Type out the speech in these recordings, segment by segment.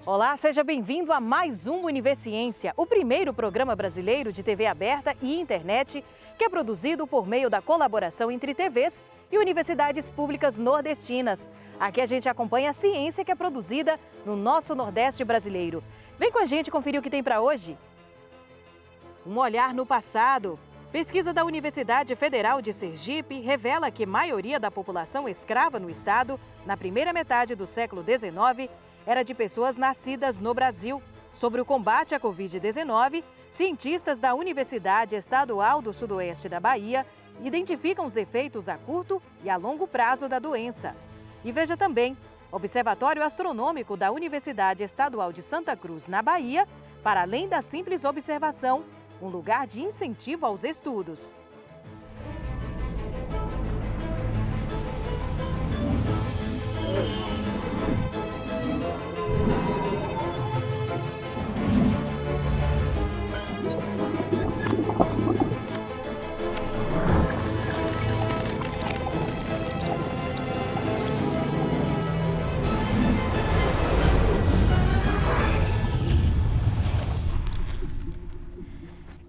Olá, seja bem-vindo a mais um Universiência, o primeiro programa brasileiro de TV aberta e internet que é produzido por meio da colaboração entre TVs e universidades públicas nordestinas. Aqui a gente acompanha a ciência que é produzida no nosso Nordeste brasileiro. Vem com a gente conferir o que tem para hoje. Um olhar no passado. Pesquisa da Universidade Federal de Sergipe revela que a maioria da população escrava no estado, na primeira metade do século XIX, era de pessoas nascidas no Brasil. Sobre o combate à Covid-19, cientistas da Universidade Estadual do Sudoeste da Bahia identificam os efeitos a curto e a longo prazo da doença. E veja também, Observatório Astronômico da Universidade Estadual de Santa Cruz, na Bahia, para além da simples observação, um lugar de incentivo aos estudos.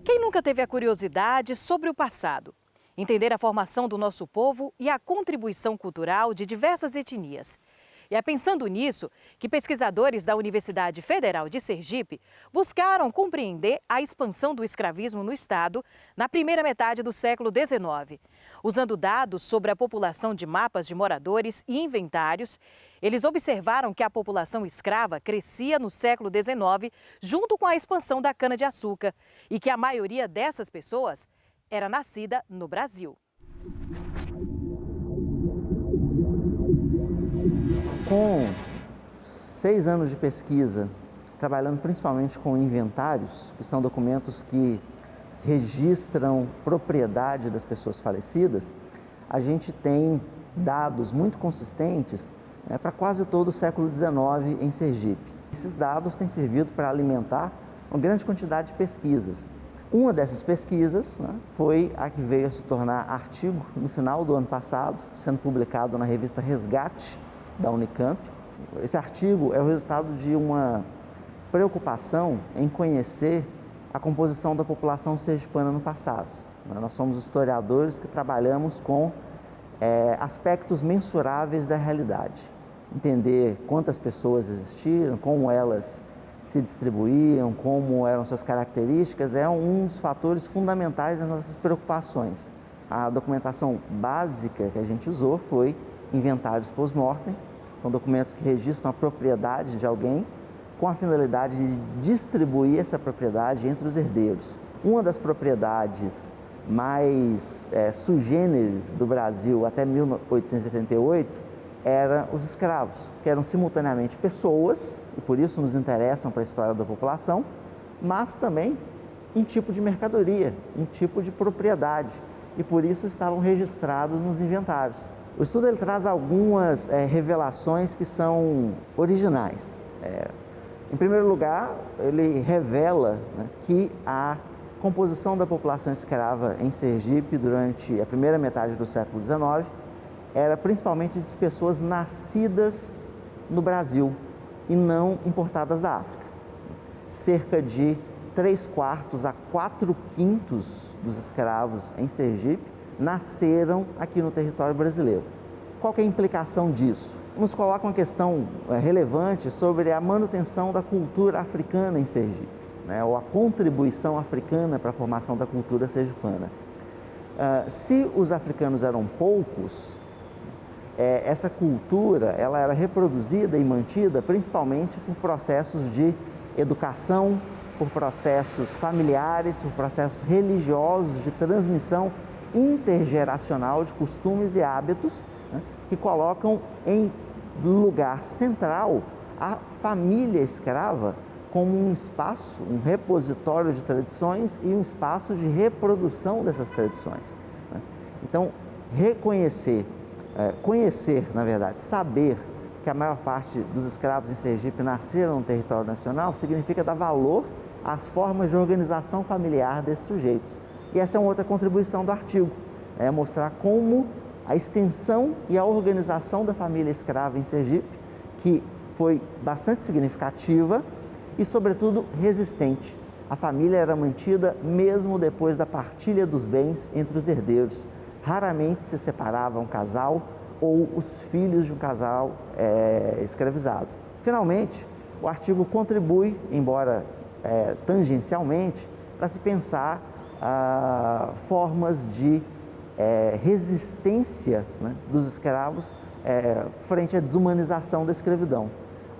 Quem nunca teve a curiosidade sobre o passado? Entender a formação do nosso povo e a contribuição cultural de diversas etnias. E é pensando nisso que pesquisadores da Universidade Federal de Sergipe buscaram compreender a expansão do escravismo no estado na primeira metade do século XIX. Usando dados sobre a população de mapas de moradores e inventários, eles observaram que a população escrava crescia no século XIX junto com a expansão da cana-de-açúcar e que a maioria dessas pessoas era nascida no Brasil. Com 6 anos de pesquisa, trabalhando principalmente com inventários, que são documentos que registram propriedade das pessoas falecidas, a gente tem dados muito consistentes para quase todo o século XIX em Sergipe. Esses dados têm servido para alimentar uma grande quantidade de pesquisas. Uma dessas pesquisas foi a que veio a se tornar artigo no final do ano passado, sendo publicado na revista Resgate, da Unicamp. Esse artigo é o resultado de uma preocupação em conhecer a composição da população sergipana no passado. Nós somos historiadores que trabalhamos com aspectos mensuráveis da realidade. Entender quantas pessoas existiram, como elas se distribuíam, como eram suas características, é um dos fatores fundamentais das nossas preocupações. A documentação básica que a gente usou foi inventários post-mortem. São documentos que registram a propriedade de alguém com a finalidade de distribuir essa propriedade entre os herdeiros. Uma das propriedades mais sui generis do Brasil até 1888 era os escravos, que eram simultaneamente pessoas, e por isso nos interessam para a história da população, mas também um tipo de mercadoria, um tipo de propriedade, e por isso estavam registrados nos inventários. O estudo ele traz algumas revelações que são originais. Em primeiro lugar, ele revela que a composição da população escrava em Sergipe durante a primeira metade do século XIX era principalmente de pessoas nascidas no Brasil e não importadas da África. Cerca de 3/4 a 4/5 dos escravos em Sergipe nasceram aqui no território brasileiro. Qual que é a implicação disso? Nos coloca uma questão relevante sobre a manutenção da cultura africana em Sergipe, ou a contribuição africana para a formação da cultura sergipana. Se os africanos eram poucos, essa cultura ela era reproduzida e mantida principalmente por processos de educação, por processos familiares, por processos religiosos de transmissão intergeracional de costumes e hábitos, que colocam em lugar central a família escrava como um espaço, um repositório de tradições e um espaço de reprodução dessas tradições. Então, conhecer, na verdade, saber que a maior parte dos escravos em Sergipe nasceram no território nacional significa dar valor às formas de organização familiar desses sujeitos. E essa é uma outra contribuição do artigo, mostrar como a extensão e a organização da família escrava em Sergipe, que foi bastante significativa e, sobretudo, resistente. A família era mantida mesmo depois da partilha dos bens entre os herdeiros. Raramente se separava um casal ou os filhos de um casal escravizado. Finalmente, o artigo contribui, embora tangencialmente, para se pensar formas de resistência, né, dos escravos frente à desumanização da escravidão.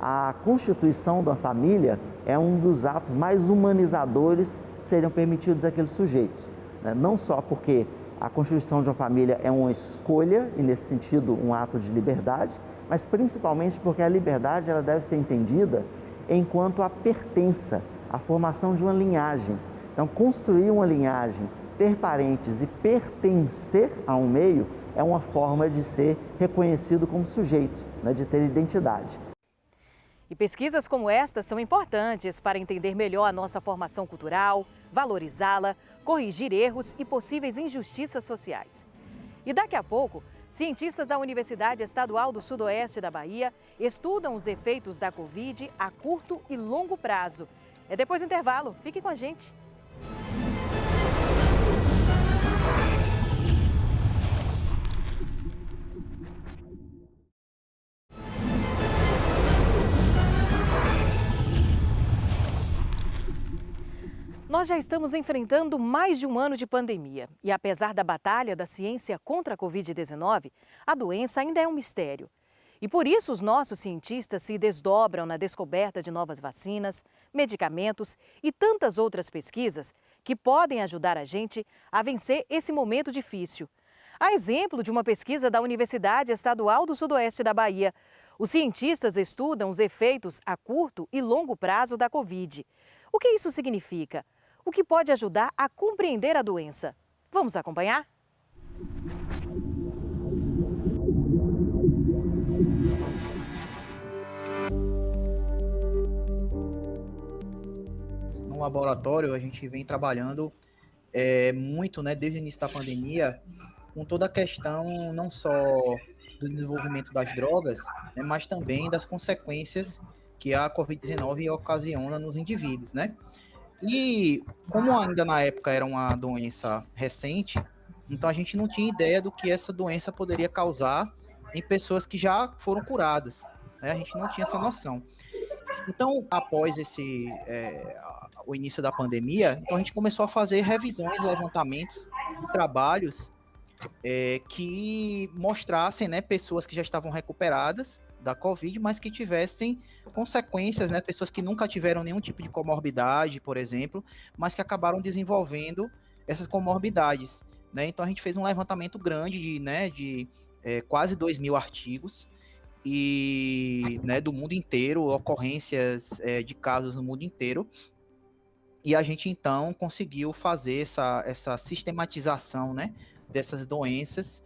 A constituição da família é um dos atos mais humanizadores que seriam permitidos àqueles sujeitos, né? Não só porque a constituição de uma família é uma escolha e, nesse sentido, um ato de liberdade, mas principalmente porque a liberdade ela deve ser entendida enquanto a pertença, a formação de uma linhagem. Então, construir uma linhagem, ter parentes e pertencer a um meio é uma forma de ser reconhecido como sujeito, né, de ter identidade. E pesquisas como esta são importantes para entender melhor a nossa formação cultural, valorizá-la, corrigir erros e possíveis injustiças sociais. E daqui a pouco, cientistas da Universidade Estadual do Sudoeste da Bahia estudam os efeitos da Covid a curto e longo prazo. É depois do intervalo. Fique com a gente. Nós já estamos enfrentando mais de um ano de pandemia e, apesar da batalha da ciência contra a Covid-19, a doença ainda é um mistério. E por isso os nossos cientistas se desdobram na descoberta de novas vacinas, medicamentos e tantas outras pesquisas que podem ajudar a gente a vencer esse momento difícil. A exemplo de uma pesquisa da Universidade Estadual do Sudoeste da Bahia, os cientistas estudam os efeitos a curto e longo prazo da Covid. O que isso significa? O que pode ajudar a compreender a doença? Vamos acompanhar? No laboratório, a gente vem trabalhando muito, né, desde o início da pandemia, com toda a questão não só do desenvolvimento das drogas, né, mas também das consequências que a Covid-19 ocasiona nos indivíduos, né? E como ainda na época era uma doença recente, então a gente não tinha ideia do que essa doença poderia causar em pessoas que já foram curadas, né? A gente não tinha essa noção. Então, após o início da pandemia, então a gente começou a fazer revisões, levantamentos de trabalhos que mostrassem, né, pessoas que já estavam recuperadas da Covid, mas que tivessem consequências, né, pessoas que nunca tiveram nenhum tipo de comorbidade, por exemplo, mas que acabaram desenvolvendo essas comorbidades, né? Então a gente fez um levantamento grande de quase 2.000 artigos e, né, do mundo inteiro, ocorrências de casos no mundo inteiro, e a gente então conseguiu fazer essa sistematização, né, dessas doenças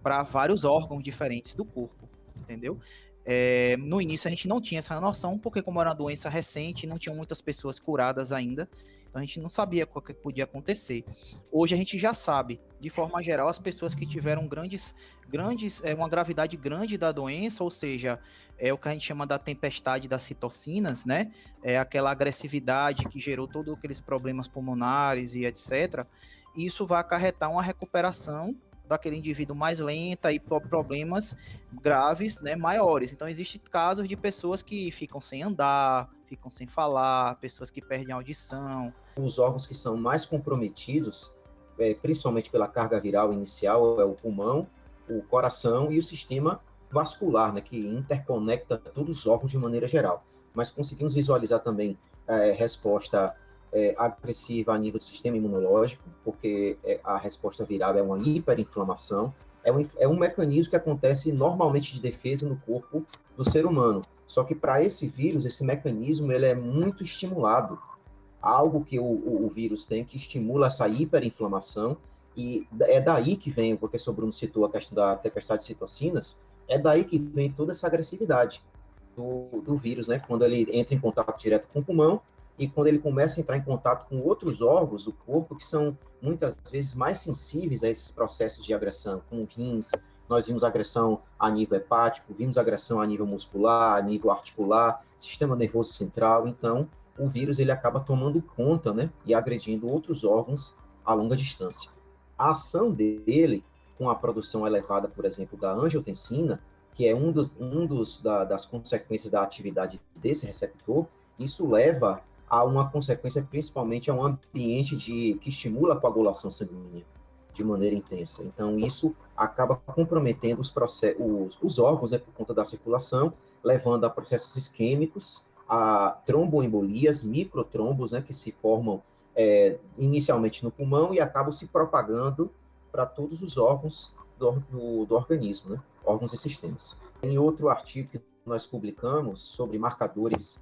para vários órgãos diferentes do corpo, entendeu? No início a gente não tinha essa noção, porque como era uma doença recente, não tinham muitas pessoas curadas ainda, então a gente não sabia o que podia acontecer. Hoje a gente já sabe, de forma geral, as pessoas que tiveram uma gravidade grande da doença, ou seja, o que a gente chama da tempestade das citocinas, né? É aquela agressividade que gerou todos aqueles problemas pulmonares e etc. E isso vai acarretar uma recuperação daquele indivíduo mais lenta e problemas graves, né, maiores. Então, existem casos de pessoas que ficam sem andar, ficam sem falar, pessoas que perdem a audição. Os órgãos que são mais comprometidos, principalmente pela carga viral inicial, é o pulmão, o coração e o sistema vascular, né, que interconecta todos os órgãos de maneira geral. Mas conseguimos visualizar também resposta agressiva a nível do sistema imunológico, porque a resposta viral é uma hiperinflamação, é um mecanismo que acontece normalmente de defesa no corpo do ser humano. Só que para esse vírus, esse mecanismo ele é muito estimulado. Algo que o vírus tem que estimula essa hiperinflamação, e é daí que vem, o professor Bruno citou a questão da tempestade de citocinas, é daí que vem toda essa agressividade do vírus, né? Quando ele entra em contato direto com o pulmão, e quando ele começa a entrar em contato com outros órgãos do corpo que são muitas vezes mais sensíveis a esses processos de agressão, como rins, nós vimos agressão a nível hepático, vimos agressão a nível muscular, a nível articular, sistema nervoso central. Então, o vírus ele acaba tomando conta, né, e agredindo outros órgãos a longa distância. A ação dele, com a produção elevada, por exemplo, da angiotensina, que é das consequências da atividade desse receptor, isso leva a uma consequência, principalmente a um ambiente que estimula a coagulação sanguínea de maneira intensa. Então, isso acaba comprometendo os órgãos, né, por conta da circulação, levando a processos isquêmicos, a tromboembolias, microtrombos, né, que se formam inicialmente no pulmão e acabam se propagando para todos os órgãos do organismo, né, órgãos e sistemas. Em outro artigo que nós publicamos sobre marcadores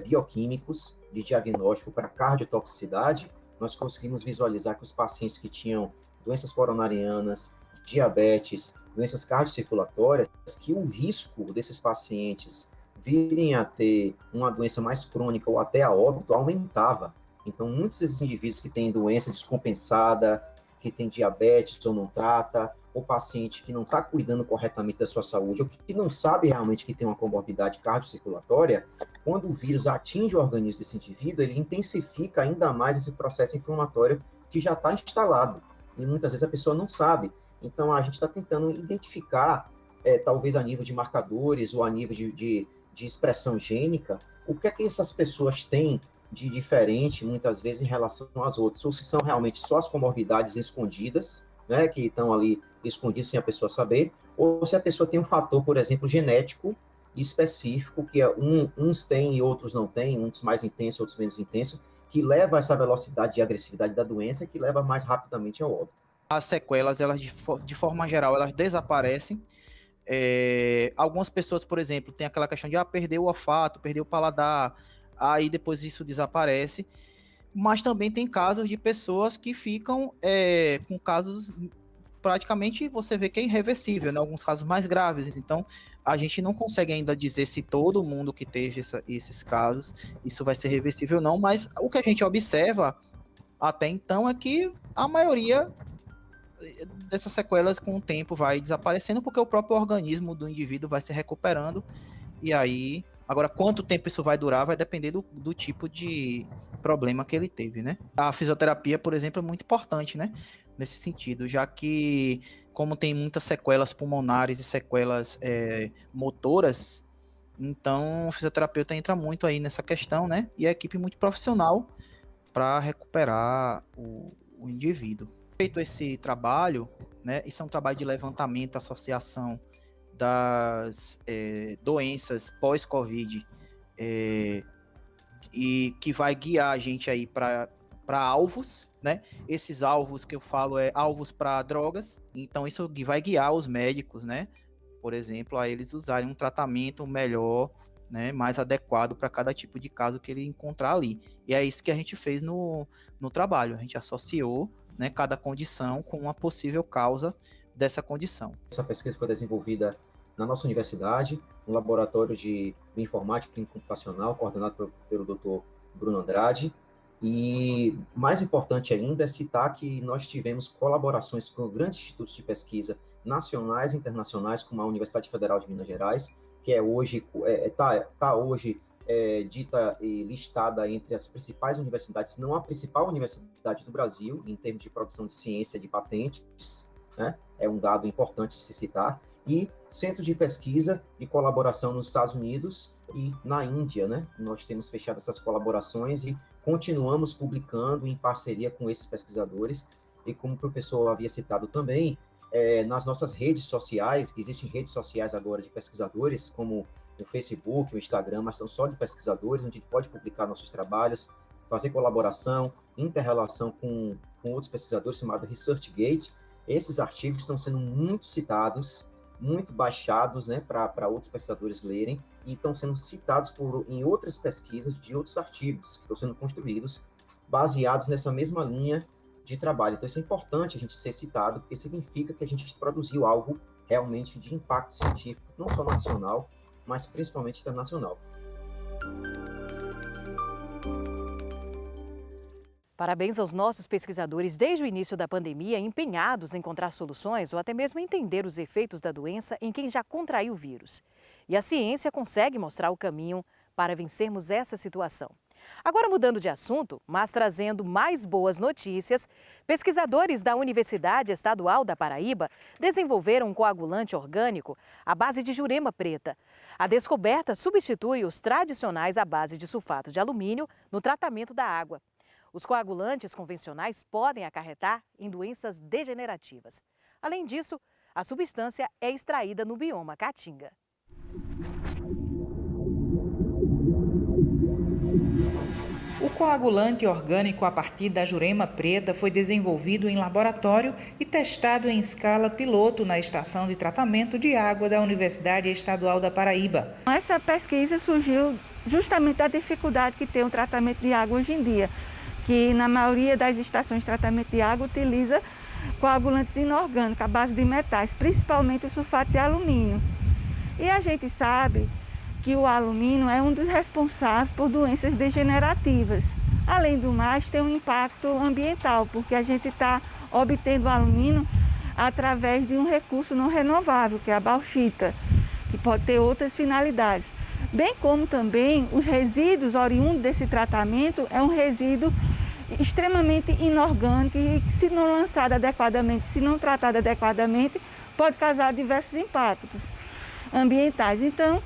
bioquímicos de diagnóstico para cardiotoxicidade, nós conseguimos visualizar que os pacientes que tinham doenças coronarianas, diabetes, doenças cardiocirculatórias, que o risco desses pacientes virem a ter uma doença mais crônica ou até a óbito aumentava. Então, muitos desses indivíduos que têm doença descompensada, que tem diabetes ou não trata, ou paciente que não está cuidando corretamente da sua saúde, ou que não sabe realmente que tem uma comorbidade cardiocirculatória, quando o vírus atinge o organismo desse indivíduo, ele intensifica ainda mais esse processo inflamatório que já está instalado. E muitas vezes a pessoa não sabe. Então, a gente está tentando identificar, talvez a nível de marcadores ou a nível de expressão gênica, o que é que essas pessoas têm de diferente, muitas vezes, em relação às outras. Ou se são realmente só as comorbidades escondidas, né, que estão ali escondidas sem a pessoa saber, ou se a pessoa tem um fator, por exemplo, genético específico, que uns têm e outros não têm, uns mais intensos, outros menos intensos, que leva a essa velocidade e agressividade da doença, que leva mais rapidamente ao óbito. As sequelas, elas de forma geral, elas desaparecem. Algumas pessoas, por exemplo, tem aquela questão de perder o olfato, perder o paladar, aí depois isso desaparece. Mas também tem casos de pessoas que ficam com casos praticamente você vê que é irreversível, né? Alguns casos mais graves. Então, a gente não consegue ainda dizer se todo mundo que teve esses casos, isso vai ser reversível ou não, mas o que a gente observa até então é que a maioria dessas sequelas com o tempo vai desaparecendo, porque o próprio organismo do indivíduo vai se recuperando, e aí, agora quanto tempo isso vai durar vai depender do tipo de problema que ele teve, né? A fisioterapia, por exemplo, é muito importante, né? Nesse sentido, já que como tem muitas sequelas pulmonares e sequelas motoras, então o fisioterapeuta entra muito aí nessa questão, né? E a equipe muito profissional para recuperar o indivíduo. Feito esse trabalho, né? Isso é um trabalho de levantamento, associação das doenças pós-Covid, e que vai guiar a gente aí para alvos, né? Esses alvos que eu falo alvos para drogas, então isso vai guiar os médicos, né? Por exemplo, a eles usarem um tratamento melhor, né? Mais adequado para cada tipo de caso que ele encontrar ali. E é isso que a gente fez no trabalho, a gente associou, né, cada condição com uma possível causa dessa condição. Essa pesquisa foi desenvolvida na nossa universidade, no laboratório de bioinformática e computacional, coordenado pelo Dr. Bruno Andrade. E mais importante ainda é citar que nós tivemos colaborações com grandes institutos de pesquisa nacionais e internacionais, como a Universidade Federal de Minas Gerais, que hoje está hoje dita e listada entre as principais universidades, se não a principal universidade do Brasil, em termos de produção de ciência de patentes, né? É um dado importante de se citar, e centros de pesquisa e colaboração nos Estados Unidos e na Índia, né? Nós temos fechado essas colaborações e continuamos publicando em parceria com esses pesquisadores, e como o professor havia citado também, nas nossas redes sociais, que existem redes sociais agora de pesquisadores, como o Facebook, o Instagram, mas são só de pesquisadores, onde a gente pode publicar nossos trabalhos, fazer colaboração, inter-relação com outros pesquisadores, chamado ResearchGate. Esses artigos estão sendo muito citados, muito baixados, né, para outros pesquisadores lerem, e estão sendo citados em outras pesquisas de outros artigos que estão sendo construídos, baseados nessa mesma linha de trabalho. Então, isso é importante a gente ser citado, porque significa que a gente produziu algo realmente de impacto científico, não só nacional, mas principalmente internacional. Parabéns aos nossos pesquisadores desde o início da pandemia, empenhados em encontrar soluções ou até mesmo entender os efeitos da doença em quem já contraiu o vírus. E a ciência consegue mostrar o caminho para vencermos essa situação. Agora, mudando de assunto, mas trazendo mais boas notícias, pesquisadores da Universidade Estadual da Paraíba desenvolveram um coagulante orgânico à base de jurema preta. A descoberta substitui os tradicionais à base de sulfato de alumínio no tratamento da água. Os coagulantes convencionais podem acarretar em doenças degenerativas. Além disso, a substância é extraída no bioma Caatinga. O coagulante orgânico a partir da jurema preta foi desenvolvido em laboratório e testado em escala piloto na estação de tratamento de água da Universidade Estadual da Paraíba. Essa pesquisa surgiu justamente da dificuldade que tem o tratamento de água hoje em dia, que na maioria das estações de tratamento de água utiliza coagulantes inorgânicos à base de metais, principalmente o sulfato de alumínio. E a gente sabe que o alumínio é um dos responsáveis por doenças degenerativas. Além do mais, tem um impacto ambiental, porque a gente está obtendo alumínio através de um recurso não renovável, que é a bauxita, que pode ter outras finalidades. Bem como também os resíduos oriundos desse tratamento é um resíduo extremamente inorgânico e que, se não lançado adequadamente, se não tratado adequadamente, pode causar diversos impactos ambientais. Então,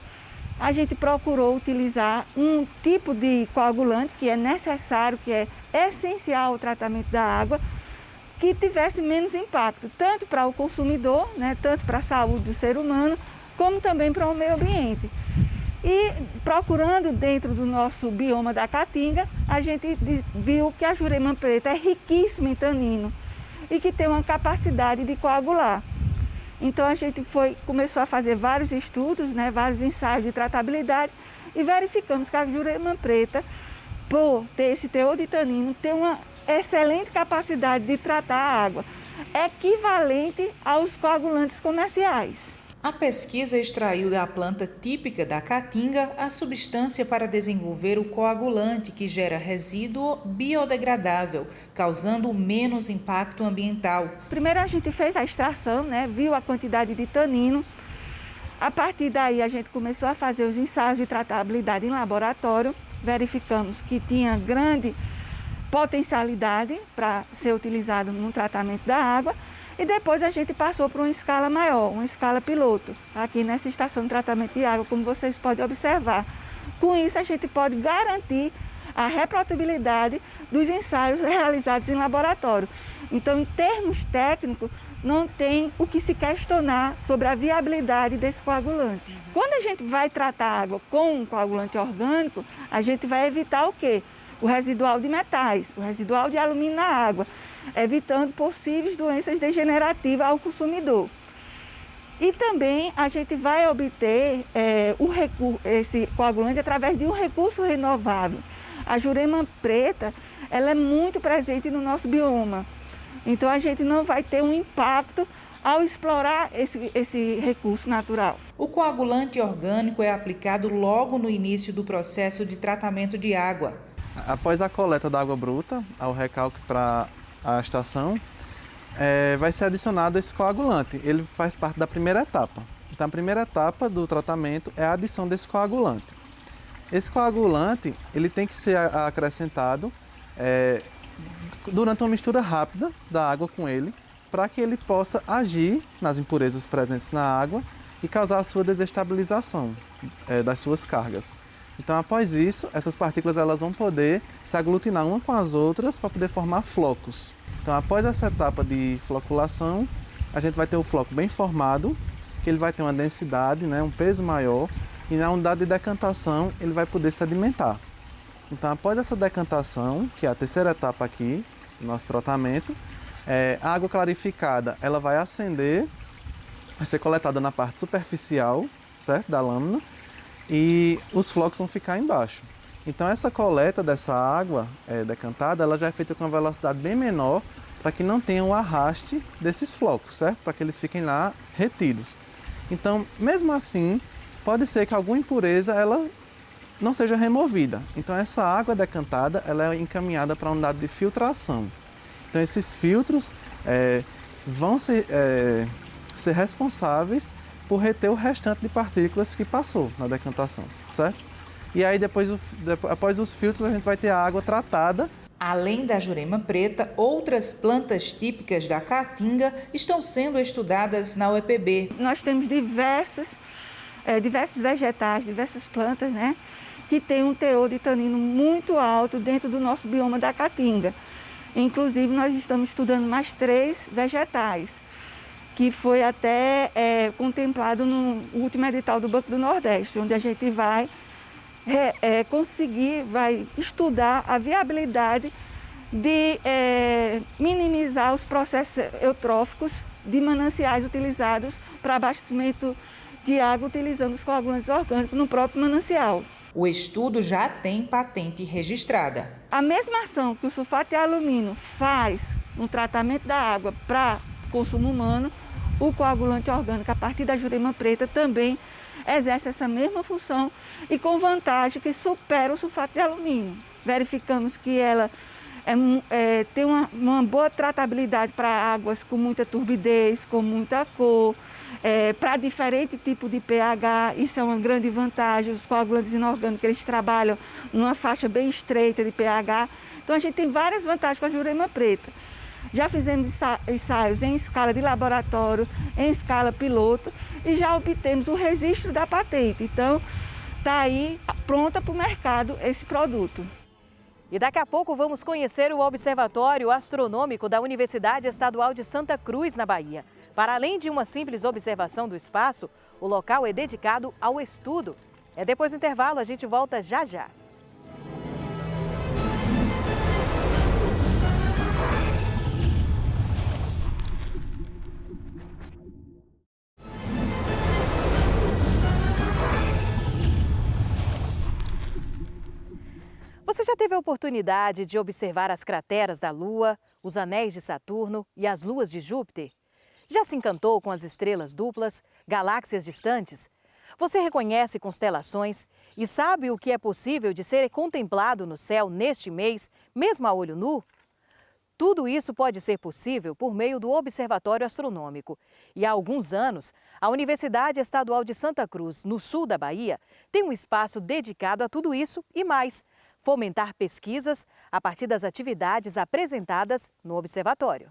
a gente procurou utilizar um tipo de coagulante que é necessário, que é essencial ao tratamento da água, que tivesse menos impacto, tanto para o consumidor, tanto para a saúde do ser humano, como também para o meio ambiente. E procurando dentro do nosso bioma da Caatinga, a gente viu que a jurema preta é riquíssima em tanino e que tem uma capacidade de coagular. Então a gente começou a fazer vários estudos, vários ensaios de tratabilidade e verificamos que a jurema preta, por ter esse teor de tanino, tem uma excelente capacidade de tratar a água, equivalente aos coagulantes comerciais. A pesquisa extraiu da planta típica da Caatinga a substância para desenvolver o coagulante que gera resíduo biodegradável, causando menos impacto ambiental. Primeiro a gente fez a extração, viu a quantidade de tanino. A partir daí a gente começou a fazer os ensaios de tratabilidade em laboratório. Verificamos que tinha grande potencialidade para ser utilizado no tratamento da água. E depois a gente passou para uma escala maior, uma escala piloto, aqui nessa estação de tratamento de água, como vocês podem observar. Com isso, a gente pode garantir a reprodutibilidade dos ensaios realizados em laboratório. Então, em termos técnicos, não tem o que se questionar sobre a viabilidade desse coagulante. Quando a gente vai tratar a água com um coagulante orgânico, a gente vai evitar o quê? O residual de metais, o residual de alumínio na água, evitando possíveis doenças degenerativas ao consumidor. E também a gente vai obter esse coagulante através de um recurso renovável. A jurema preta, ela é muito presente no nosso bioma. Então a gente não vai ter um impacto ao explorar esse recurso natural. O coagulante orgânico é aplicado logo no início do processo de tratamento de água. Após a coleta da água bruta, ao recalque para a estação, vai ser adicionado esse coagulante. Ele faz parte da primeira etapa. Então, a primeira etapa do tratamento é a adição desse coagulante. Esse coagulante ele tem que ser acrescentado durante uma mistura rápida da água com ele, para que ele possa agir nas impurezas presentes na água e causar a sua desestabilização das suas cargas. Então, após isso, essas partículas elas vão poder se aglutinar uma com as outras para poder formar flocos. Então, após essa etapa de floculação, a gente vai ter o floco bem formado, que ele vai ter uma densidade, um peso maior, e na unidade de decantação ele vai poder sedimentar. Então, após essa decantação, que é a terceira etapa aqui do nosso tratamento, a água clarificada ela vai ascender, vai ser coletada na parte superficial, certo, da lâmina, e os flocos vão ficar embaixo. Então essa coleta dessa água decantada, ela já é feita com uma velocidade bem menor para que não tenha um arraste desses flocos, certo? Para que eles fiquem lá retidos. Então, mesmo assim, pode ser que alguma impureza ela não seja removida. Então essa água decantada ela é encaminhada para a unidade de filtração. Então esses filtros vão ser responsáveis por reter o restante de partículas que passou na decantação, certo? E aí após os filtros a gente vai ter a água tratada. Além da jurema preta, outras plantas típicas da Caatinga estão sendo estudadas na UEPB. Nós temos diversos vegetais, diversas plantas, né, que têm um teor de tanino muito alto dentro do nosso bioma da Caatinga. Inclusive, nós estamos estudando mais 3 vegetais, que foi até contemplado no último edital do Banco do Nordeste, onde a gente vai vai estudar a viabilidade de minimizar os processos eutróficos de mananciais utilizados para abastecimento de água utilizando os coagulantes orgânicos no próprio manancial. O estudo já tem patente registrada. A mesma ação que o sulfato de alumínio faz no tratamento da água para consumo humano, o coagulante orgânico a partir da jurema preta também exerce essa mesma função e com vantagem que supera o sulfato de alumínio. Verificamos que ela tem uma boa tratabilidade para águas com muita turbidez, com muita cor, para diferente tipo de pH, isso é uma grande vantagem. Os coagulantes inorgânicos eles trabalham numa faixa bem estreita de pH, então a gente tem várias vantagens com a jurema preta. Já fizemos ensaios em escala de laboratório, em escala piloto e já obtemos o registro da patente. Então, está aí pronta para o mercado esse produto. E daqui a pouco vamos conhecer o Observatório Astronômico da Universidade Estadual de Santa Cruz, na Bahia. Para além de uma simples observação do espaço, o local é dedicado ao estudo. Depois do intervalo, a gente volta já já. Você já teve a oportunidade de observar as crateras da Lua, os anéis de Saturno e as luas de Júpiter? Já se encantou com as estrelas duplas, galáxias distantes? Você reconhece constelações e sabe o que é possível de ser contemplado no céu neste mês, mesmo a olho nu? Tudo isso pode ser possível por meio do Observatório Astronômico. E há alguns anos, a Universidade Estadual de Santa Cruz, no sul da Bahia, tem um espaço dedicado a tudo isso e mais. Fomentar pesquisas a partir das atividades apresentadas no observatório.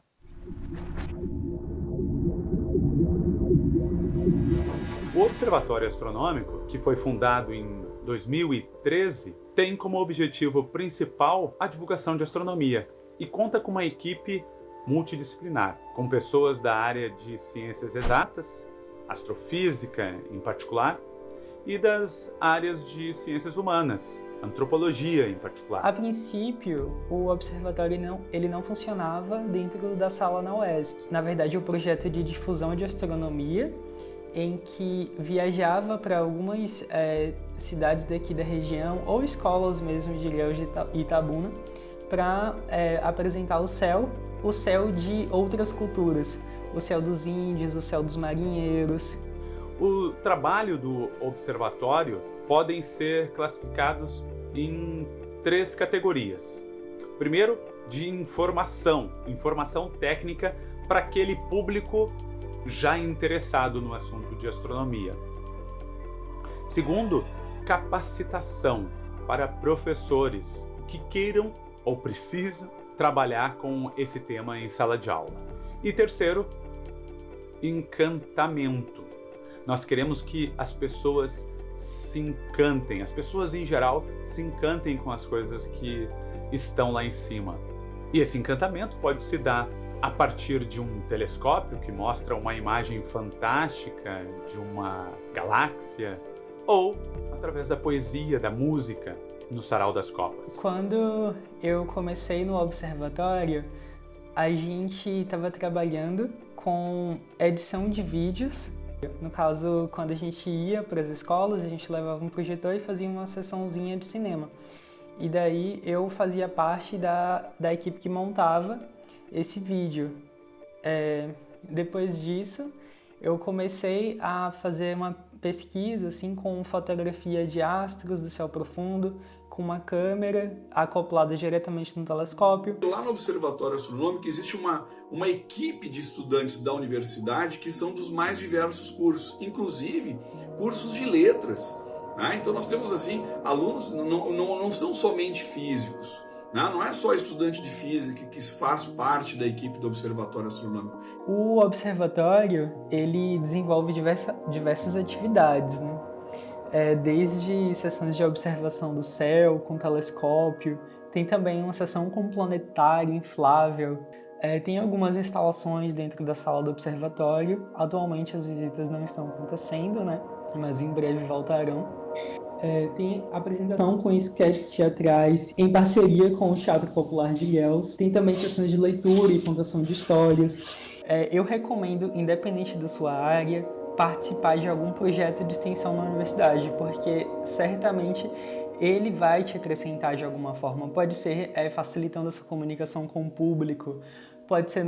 O Observatório Astronômico, que foi fundado em 2013, tem como objetivo principal a divulgação de astronomia e conta com uma equipe multidisciplinar, com pessoas da área de ciências exatas, astrofísica em particular, e das áreas de ciências humanas, antropologia em particular. A princípio, o observatório ele não funcionava dentro da sala na UESC. Na verdade, o projeto de difusão de astronomia, em que viajava para algumas cidades daqui da região, ou escolas mesmo de Ilhéus de Itabuna, para apresentar o céu de outras culturas, o céu dos índios, o céu dos marinheiros. O trabalho do observatório podem ser classificados em 3 categorias. Primeiro, de informação técnica para aquele público já interessado no assunto de astronomia. Segundo, capacitação para professores que queiram ou precisam trabalhar com esse tema em sala de aula. E terceiro, encantamento. Nós queremos que as pessoas se encantem, as pessoas em geral se encantem com as coisas que estão lá em cima. E esse encantamento pode se dar a partir de um telescópio que mostra uma imagem fantástica de uma galáxia, ou através da poesia, da música, no Sarau das Copas. Quando eu comecei no observatório, a gente estava trabalhando com edição de vídeos. No caso, quando a gente ia para as escolas, a gente levava um projetor e fazia uma sessãozinha de cinema. E daí eu fazia parte da equipe que montava esse vídeo. Depois disso, eu comecei a fazer uma pesquisa assim, com fotografia de astros do céu profundo, com uma câmera acoplada diretamente no telescópio. Lá no Observatório Astronômico existe uma equipe de estudantes da universidade que são dos mais diversos cursos, inclusive cursos de letras. Né? Então nós temos assim, alunos não são somente físicos. Não é só estudante de física que faz parte da equipe do Observatório Astronômico. O observatório, ele desenvolve diversas atividades, né? Desde sessões de observação do céu com telescópio, tem também uma sessão com planetário inflável, tem algumas instalações dentro da sala do observatório. Atualmente as visitas não estão acontecendo, né? Mas em breve voltarão. Tem apresentação com esquetes teatrais em parceria com o Teatro Popular de Ilhéus. Tem também sessões de leitura e contação de histórias. Eu recomendo, independente da sua área, participar de algum projeto de extensão na universidade, porque certamente ele vai te acrescentar de alguma forma. Pode ser facilitando essa comunicação com o público, pode ser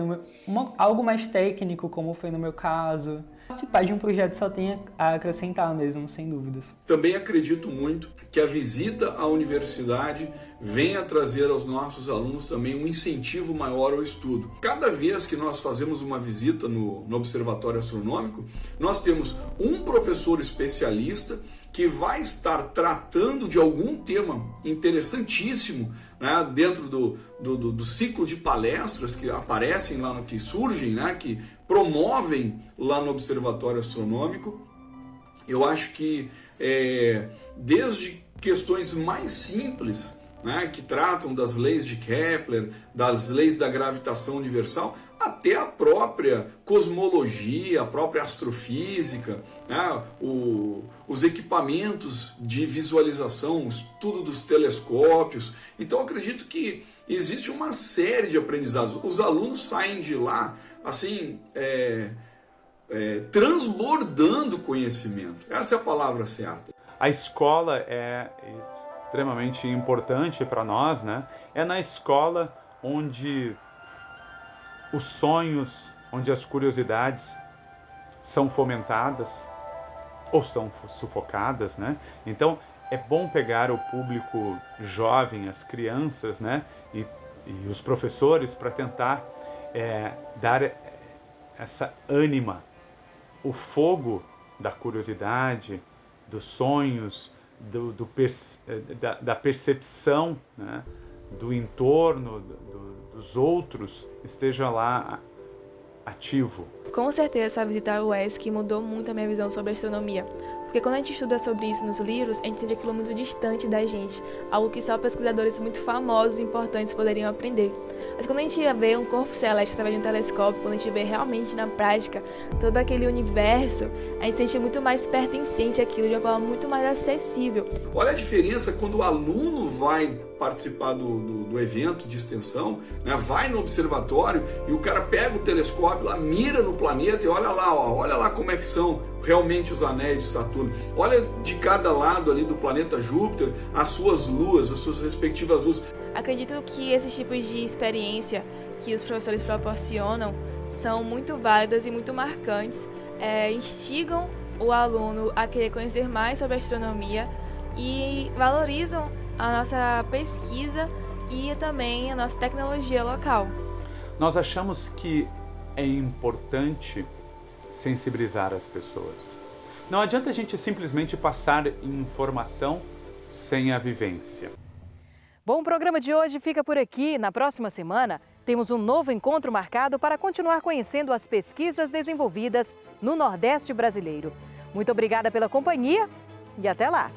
algo mais técnico, como foi no meu caso. Participar de um projeto só tem a acrescentar mesmo, sem dúvidas. Também acredito muito que a visita à universidade venha trazer aos nossos alunos também um incentivo maior ao estudo. Cada vez que nós fazemos uma visita no Observatório Astronômico, nós temos um professor especialista que vai estar tratando de algum tema interessantíssimo, né, dentro do ciclo de palestras que aparecem lá, que surgem, né, que promovem lá no Observatório Astronômico. Eu acho que desde questões mais simples, né, que tratam das leis de Kepler, das leis da gravitação universal, até a própria cosmologia, a própria astrofísica, né, os equipamentos de visualização, o estudo dos telescópios. Então eu acredito que existe uma série de aprendizados. Os alunos saem de lá assim, transbordando conhecimento. Essa é a palavra certa. A escola é extremamente importante para nós, né? É na escola onde os sonhos, onde as curiosidades são fomentadas ou são sufocadas, né? Então é bom pegar o público jovem, as crianças, né? E os professores para tentar dar essa ânima, o fogo da curiosidade, dos sonhos, da percepção, né, do entorno, dos outros, esteja lá ativo. Com certeza essa visita ao UESC mudou muito a minha visão sobre a astronomia. Porque quando a gente estuda sobre isso nos livros, a gente sente aquilo muito distante da gente, algo que só pesquisadores muito famosos e importantes poderiam aprender. Mas quando a gente vê um corpo celeste através de um telescópio, quando a gente vê realmente na prática todo aquele universo, a gente se sente muito mais pertencente àquilo, de uma forma muito mais acessível. Olha a diferença quando o aluno vai participar do evento de extensão, né, vai no observatório e o cara pega o telescópio lá, mira no planeta e olha lá como é que são realmente os anéis de Saturno. Olha de cada lado ali do planeta Júpiter as suas luas, as suas respectivas luzes. Acredito que esses tipos de experiência que os professores proporcionam são muito válidas e muito marcantes, instigam o aluno a querer conhecer mais sobre a astronomia e valorizam a nossa pesquisa e também a nossa tecnologia local. Nós achamos que é importante sensibilizar as pessoas. Não adianta a gente simplesmente passar informação sem a vivência. Bom, o programa de hoje fica por aqui. Na próxima semana, temos um novo encontro marcado para continuar conhecendo as pesquisas desenvolvidas no Nordeste brasileiro. Muito obrigada pela companhia e até lá!